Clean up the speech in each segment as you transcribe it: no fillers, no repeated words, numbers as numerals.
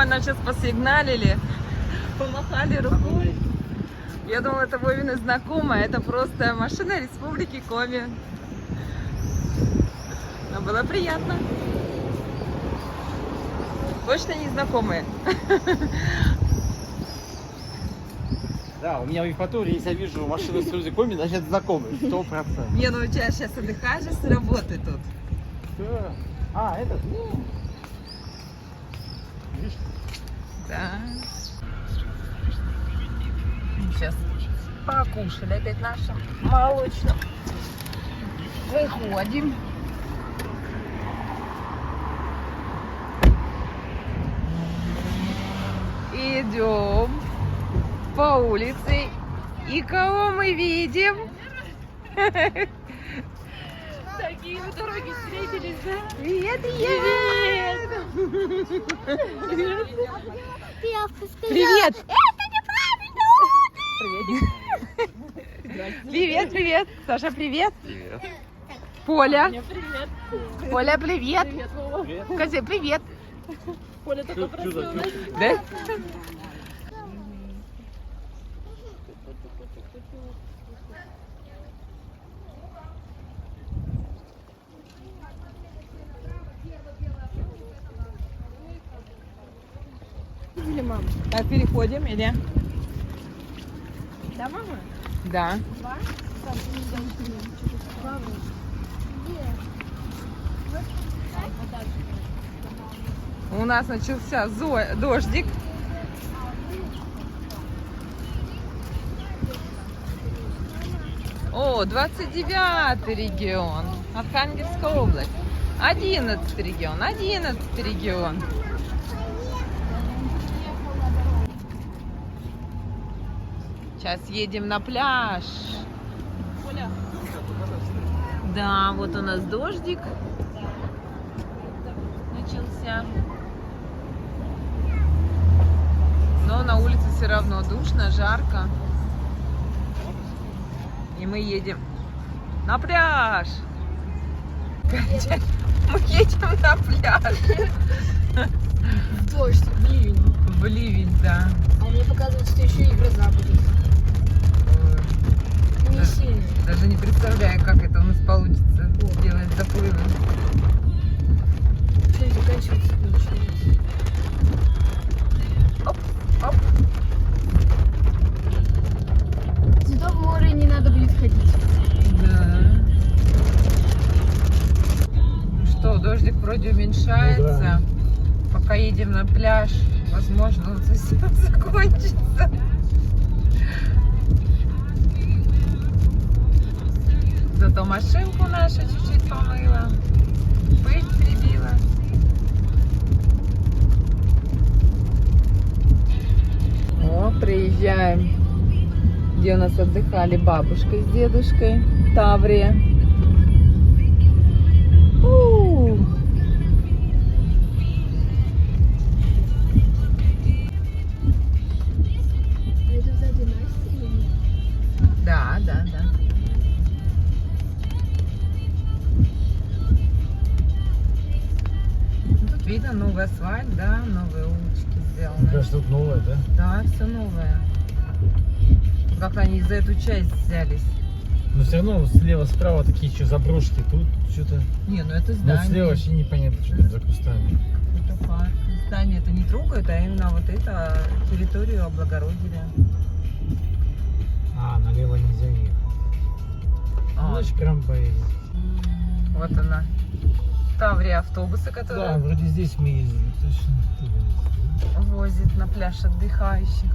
нам сейчас посигналили, помахали рукой. Я думала, это Вовина знакомая, это просто машина Республики Коми. Но было приятно. Точно незнакомые. Да, у меня в Евпатории, если я вижу машину с Республики Коми, значит знакомый, 100%. Не, ну у тебя сейчас отдыхаешь с работы тут. Да. А, этот? Видишь? Да. Сейчас покушали опять нашим молочным. Выходим. Идем по улице. И кого мы видим? Такие на дороге встретились, да? Привет, привет! Привет! Это неправильно! Привет, привет! Саша, привет! Привет. Поля! Привет! Поля, привет! Привет, Вова! Скажи привет! Поля только проснулась. Да? Или мама? Так, переходим или? Да, мама? Да. Два? Мама. У нас начался дождик. О, 29-й регион. Архангельская область. 11-й регион. 11-й регион. Сейчас едем на пляж. Поля. Да, вот у нас дождик начался. Но на улице все равно душно, жарко. И мы едем на пляж. Мы едем на пляж. Дождь, ливень. В ливень, да. А мне показывают, что еще и гроза будет. Не сильно. Даже не представляю, как это у нас получится делать заплывы. Что заканчивается начинается? Оп, оп. Зато в море не надо будет ходить. Да. Ну что, дождик вроде уменьшается. Пока едем на пляж, возможно, он совсем закончится. Зато машинку нашу чуть-чуть помыла. Пыль прибила. О, приезжаем, где у нас отдыхали бабушка с дедушкой. Таврия. Это сзади Настя или нет? Да, да, да. Ну, тут видно новый асфальт, да, новые улочки сделаны. Мне кажется, тут новое, да? Да, все новое. Как они за эту часть взялись? Но все равно слева-справа такие еще заброшки. Тут что-то... Не, ну это Ну, здание. слева вообще непонятно, что это за кустами. Это парк. Здание это не трогают, а именно вот это территорию облагородили. А, налево нельзя ехать. А, Значит, прям поедем. вот она. Таврия автобусы, которые Да, вроде здесь мы ездили, точно. возит на пляж отдыхающих.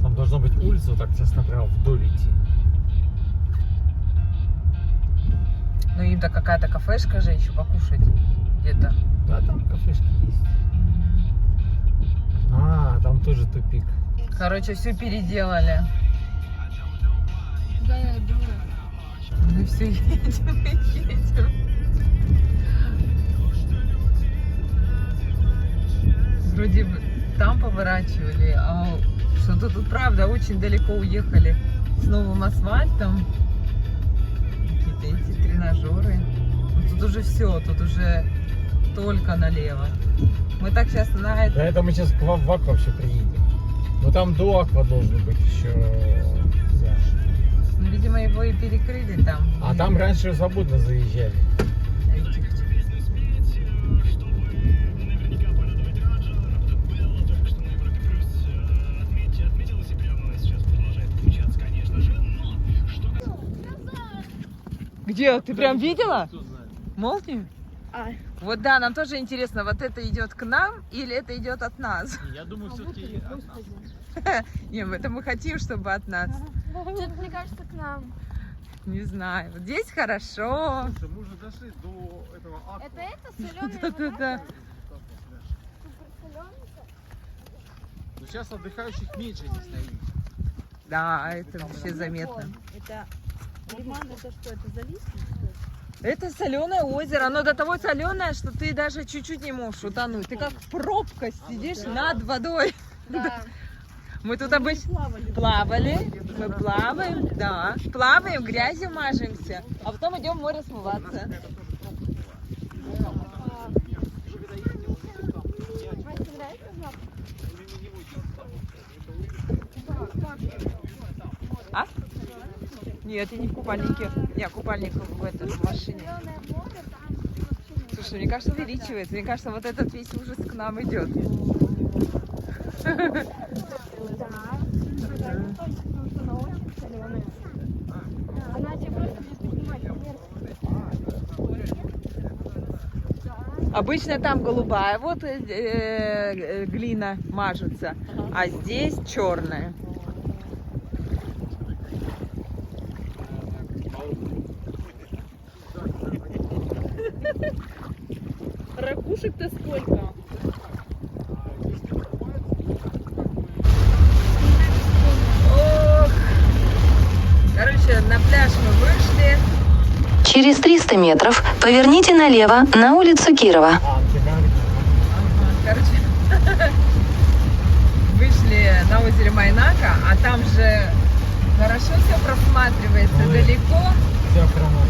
Там должна быть улица, вот так сейчас направо вдоль идти. Ну им-то какая-то кафешка же еще покушать где-то. Да, там кафешки есть. А, там тоже тупик. Короче, все переделали. Да, я дура. Мы все едем и едем. Вроде бы там поворачивали, а Что-то тут правда очень далеко уехали с новым асфальтом. Какие-то эти тренажеры. Ну, тут уже все, тут уже только налево. Мы так сейчас на это... Да это мы сейчас в Аква вообще приедем. Но там до Аква должен быть еще пляж. Ну, видимо, его и перекрыли там. А там раньше свободно заезжали. Где? Ты прям видела? Молнию? А, Вот да, нам тоже интересно, вот это идет к нам или это идет от нас? Я думаю, все-таки от нас. Не, это мы хотим, чтобы от нас. что-то, мне кажется, к нам. Не знаю. Вот здесь хорошо. Слушай, мы уже дошли до этого Аква. Это соленая Да-да-да. Но сейчас отдыхающих меньше здесь стоит. Да, это вообще заметно. Это лиман, это что, это зависнет? Это соленое озеро. Оно до того соленое, что ты даже чуть-чуть не можешь утонуть. Ты как пробка сидишь над водой. Да. Мы тут обычно плавали. Мы плаваем, да. Плаваем, грязью мажемся. А потом идем в море смываться. А? Нет, я не в купальнике. Я купальник в этой в машине. Слушай, мне кажется, увеличивается. Мне кажется, вот этот весь ужас к нам идет. Обычно там голубая, вот глина мажется, а здесь черная. Ракушек-то сколько? Ох. Короче, на пляж мы вышли. Через 300 метров поверните налево на улицу Кирова. Короче, вышли на озере Майнака, а там же хорошо все просматривается. Ой. Далеко. Все прямо.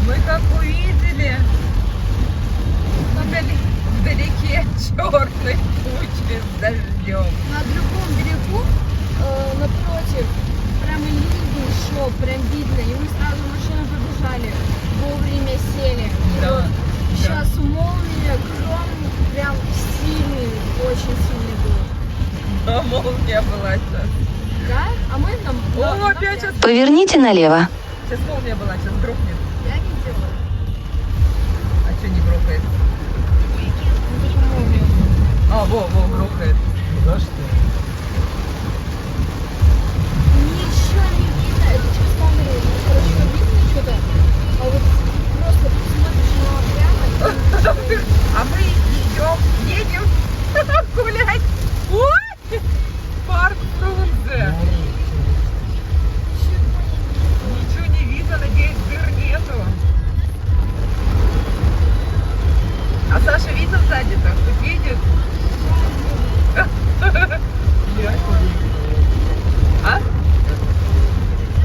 Мы как увидели вдалеке черной тучи с дождем. На другом берегу, напротив, прям ливень шел, прям видно. И мы сразу машину побежали, вовремя сели. И Да, вот да. сейчас молния, гром прям сильный, очень сильный был. А молния была сейчас. Да? А мы там... О, опять сейчас. Поверните налево. Сейчас молния была, сейчас грохнет. Я видела. А что не грохает? А, во, грохает. Да что? Ничего не видно. Это через камеру хорошо видно что-то. А вот просто смотришь на прямо. А мы едем гулять. Ой! Парк Фрунзе. Ничего не видно, надеюсь, дыр нету. А Саша видно сзади-то? Хоть едет? А?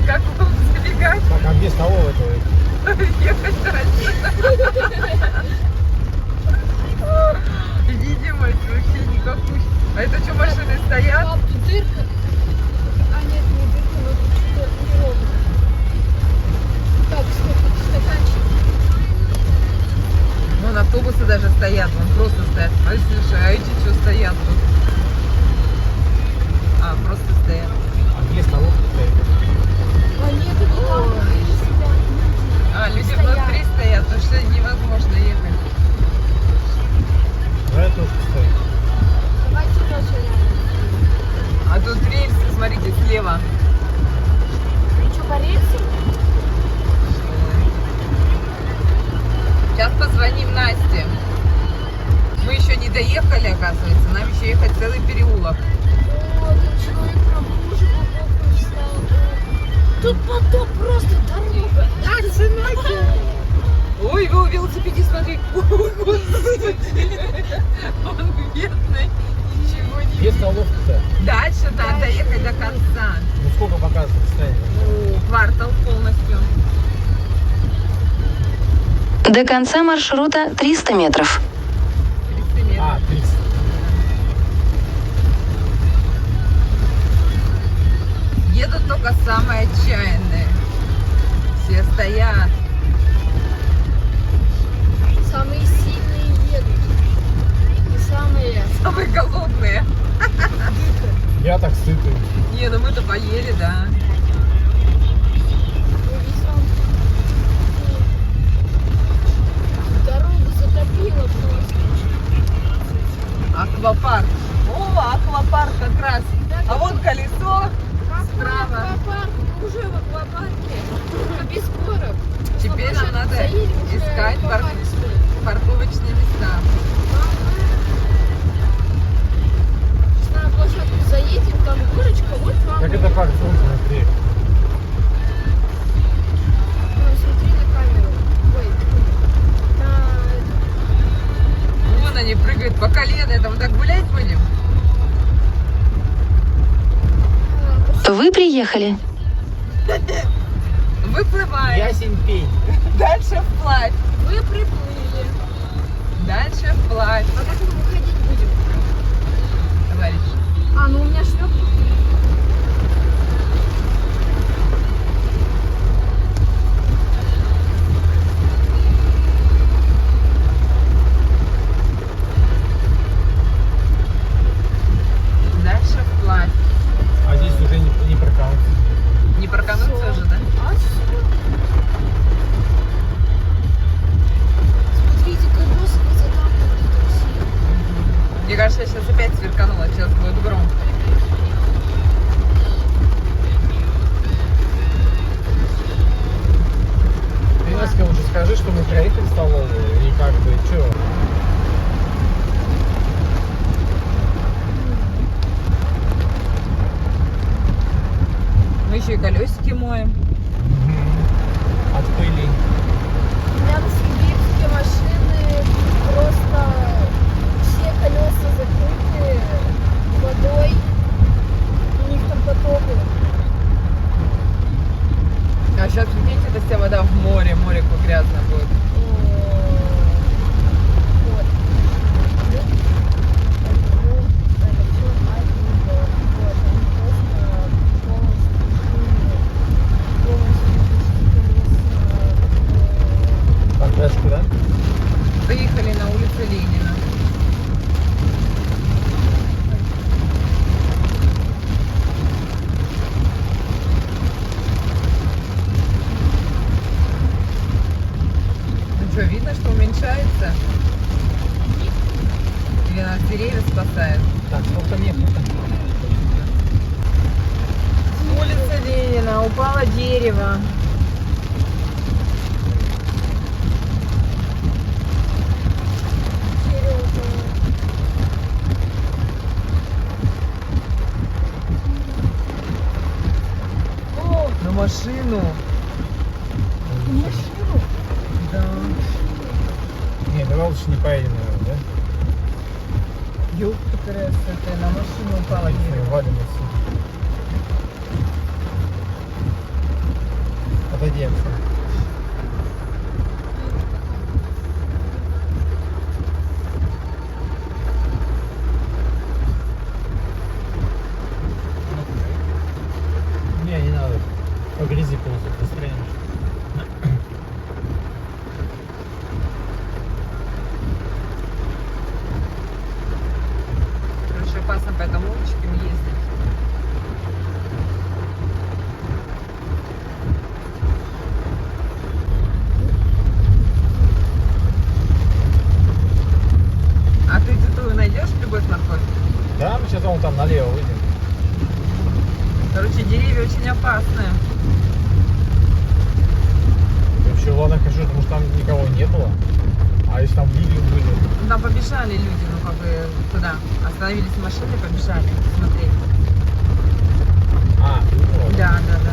Как вам забегать? Так, а без того этого? Ехать дальше. Видимость вообще никакой. А это что, машины стоят? Пап, тут дырка. А нет, не дырка, но тут что-то неровно. Так, стаканчик. Вон автобусы даже стоят, вон просто стоят. Ай, слушай, а эти что стоят тут? А, просто стоят. А без того стоит? А нет, они там внутри сидят. А, люди Стоят. внутри стоят, потому что невозможно ехать. Да, это тоже стоит. Давайте тоже рядом. А тут рельсы, смотрите, слева. И что, по рельсам? Сейчас позвоним Насте. Мы еще не доехали, оказывается. Нам еще ехать целый переулок. О, тут человек прям хуже глубоко встал. Тут потом просто дорога. Ой, вы велосипедист, смотри. Ой, господи. Он бедный. Ничего не Где видно. столовка-то? Дальше надо доехать до конца. Ну сколько показывает расстояние? Ну, квартал полностью. До конца маршрута 300 метров. 300 метров. А, 30. Едут только самые отчаянные. Все стоят. Самые сильные едут. И самые Самые голодные. Я так сытый. Не, ну мы-то поели, да. дорогу затопило просто. Аквапарк. О, аквапарк как раз. А вот колесо справа. Аквапарк, мы уже в аквапарке. Только без горок. Теперь нам надо искать парковочные места. На площадку заедем, там горочка, вот вам. Как это парк? Вон, смотри. Смотри на камеру. Ой, на... Вон они прыгают по колено. Это мы так гулять будем? Вы приехали. Выплываем. Ясень пень. Дальше вплавь. Вы приплыли. Дальше вплавь. А как мы выходить будем? Товарищ. А, ну у меня шлеп. Дальше вплавь. А здесь уже не паркануться. Не паркануться уже, да? А все. Смотрите, колеса не затапливают такси. Мне кажется, сейчас опять сверкануло. Сейчас будет гром. Ты, Наська, лучше скажи, что мы проехали в столовую. И как бы, что? Мы еще и колесики моем. От пыли. У меня в Новосибирске машины просто все колеса закрыты водой. У них там потопы. А сейчас, видите, это вся вода в море. Море какое грязное будет. Вот. Так, дальше куда? Выехали на улицу Ленина. Ну что, видно, что уменьшается? Или нас деревья спасают? Так, сколько метров-то? Улица Ленина, упало дерево. На машину. Да. Не, давай лучше не поедем, наверное, да? Ёпта красота, на машину упало дерево. Валим отсюда. Отойдем. Не, не надо. По грязи ползать, застрянешь. Короче, опасно по этому улочкам ездить. А ты тут найдешь любовь морковь? Да, мы сейчас вон там налево выйдем. Короче, деревья очень опасные. Вообще, ладно, хожу, потому что там никого не было. А если там видео были? Там побежали люди, ну как бы туда. Остановились машины, побежали смотреть. А, ну, Да, да, да.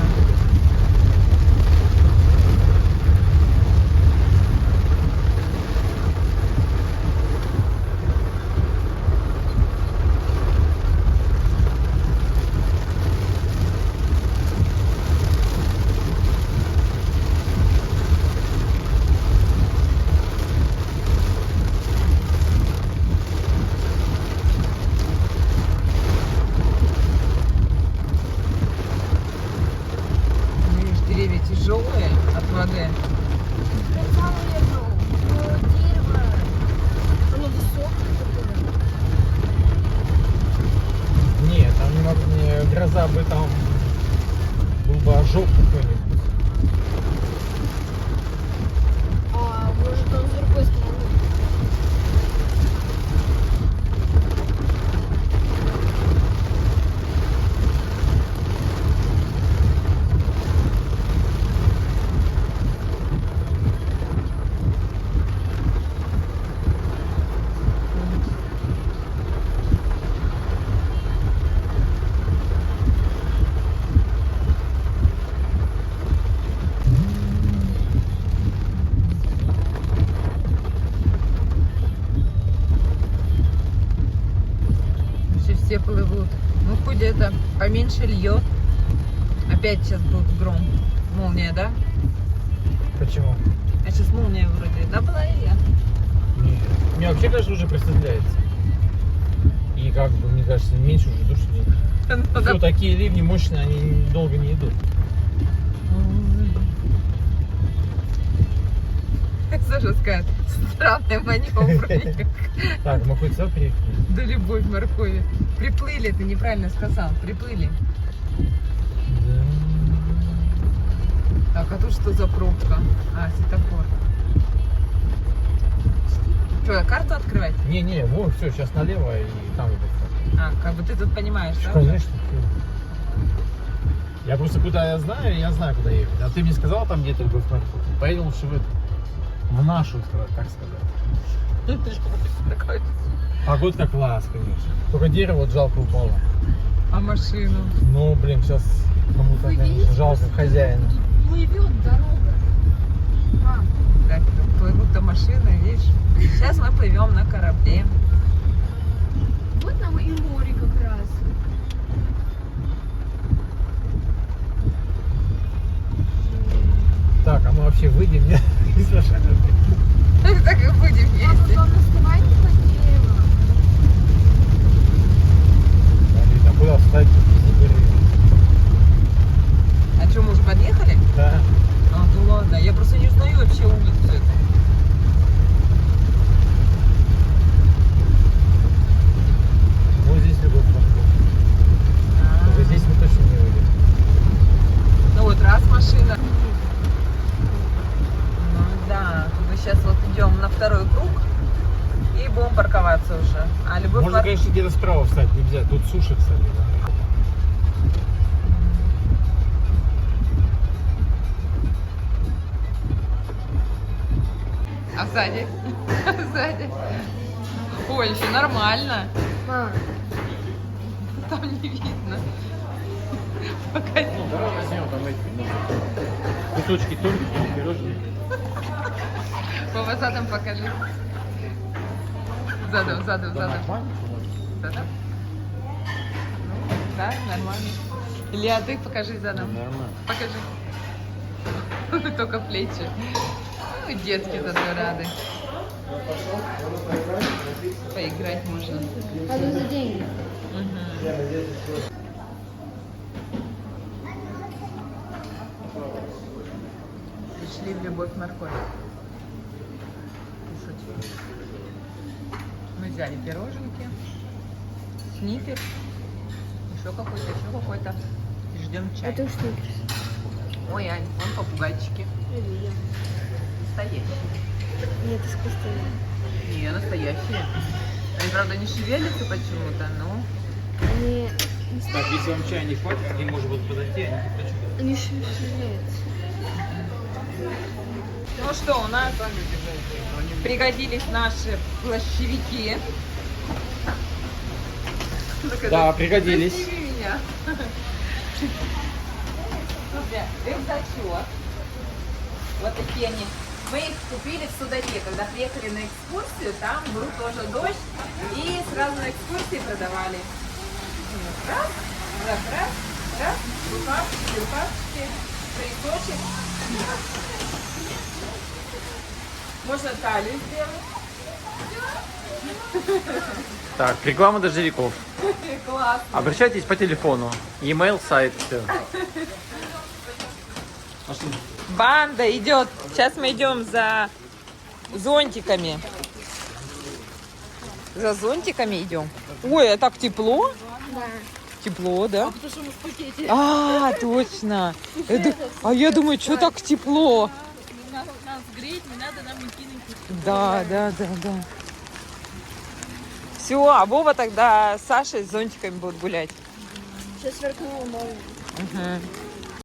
тяжелые от воды. Там нету, дерево, оно высокое такое. Нет, там не гроза бы там был бы ожог какой-нибудь. А может он с другой стороны? Все плывут. Ну, хоть это поменьше льет. Опять сейчас будет гром. Молния, да? Почему? А сейчас молния вроде. Да, была и я. Нет. Мне вообще, кажется, уже присоединяется. И как бы, мне кажется, меньше уже души нет. Ну, Все, да. такие ливни мощные, они долго не идут. Саша скажет, странный маневр. Так, мы хоть сюда приехали? Да любовь моркови. Приплыли, ты неправильно сказал. Приплыли. Да. Так, а тут что за пробка? А, светофор. Что, карту открывать? Не-не, вон, все, сейчас налево и там идет. А, как бы ты тут понимаешь, да? Конечно. Я просто куда я знаю, куда ехать. А ты мне сказал там где-то любовь морковь. Поедем лучше в нашу, так сказать. Такой. Погода как класс, конечно. Только дерево вот жалко упало. А машину? Ну, блин, сейчас кому-то, конечно, жалко хозяина. Плывет дорога. А, Так, плывут-то машины, видишь? Сейчас мы плывем на корабле. вот нам и море как раз. Так, а мы вообще выйдем, нет? Из машины. Так и будем Папа, ездить. главное, вставай не под дерево. Блин, а куда встать тут? А что, мы уже подъехали? Да. А, ну ладно, я просто не узнаю вообще улицу эту. Вот здесь любовь морковь. Только здесь мы точно не выйдем. Ну вот раз машина. Ну да, мы сейчас вот идем на второй круг и будем парковаться уже. А любовь Можно, конечно, где-то справа встать, нельзя. Тут суши, кстати, да. А сзади? Сзади. Ой, еще нормально. А, Там не видно. Пока Ну, давай возьмем там эти кусочки тонкие, пирожные. Вова, задом покажи. Задом. Задом. Ну, да, нормально. Илья, ты покажи задом. Нормально. Покажи. Только плечи. Ну, детки зато рады. Поиграть можно. а то за деньги. Пришли в любовь морковь. Кушать. Мы взяли пироженки, снипер, еще какой-то. И ждем чай. Это что? Ой, Ань, вон попугайчики. Я видела. Настоящие. Нет, искусственное. Не, настоящие. Они, правда, не шевелятся почему-то, но... Они, Так, если вам чая не хватит, к ним может быть подойти, они не хочу. они шевелятся. Ну что, у нас пригодились наши плащевики. Да, пригодились. Прости меня. Слушай, рюкзачок. Вот такие они. Мы их купили в Судаке, когда приехали на экскурсию, там был тоже дождь, и сразу на экскурсии продавали. Раз, рукавчики, поясочек. Можно талию сделать. Так, реклама дождевиков. Класс. Обращайтесь по телефону. E-mail, сайт, все. Пошли. Банда идет. Сейчас мы идем за зонтиками. За зонтиками идем. Ой, а так тепло? Да. Тепло, да? Потому что мы в пакете. А, точно. А я думаю, что так тепло? Нас греть, не надо нам идти на Да. Все, а Вова тогда с Сашей с зонтиками будут гулять. Сейчас сверкнула молния. Угу.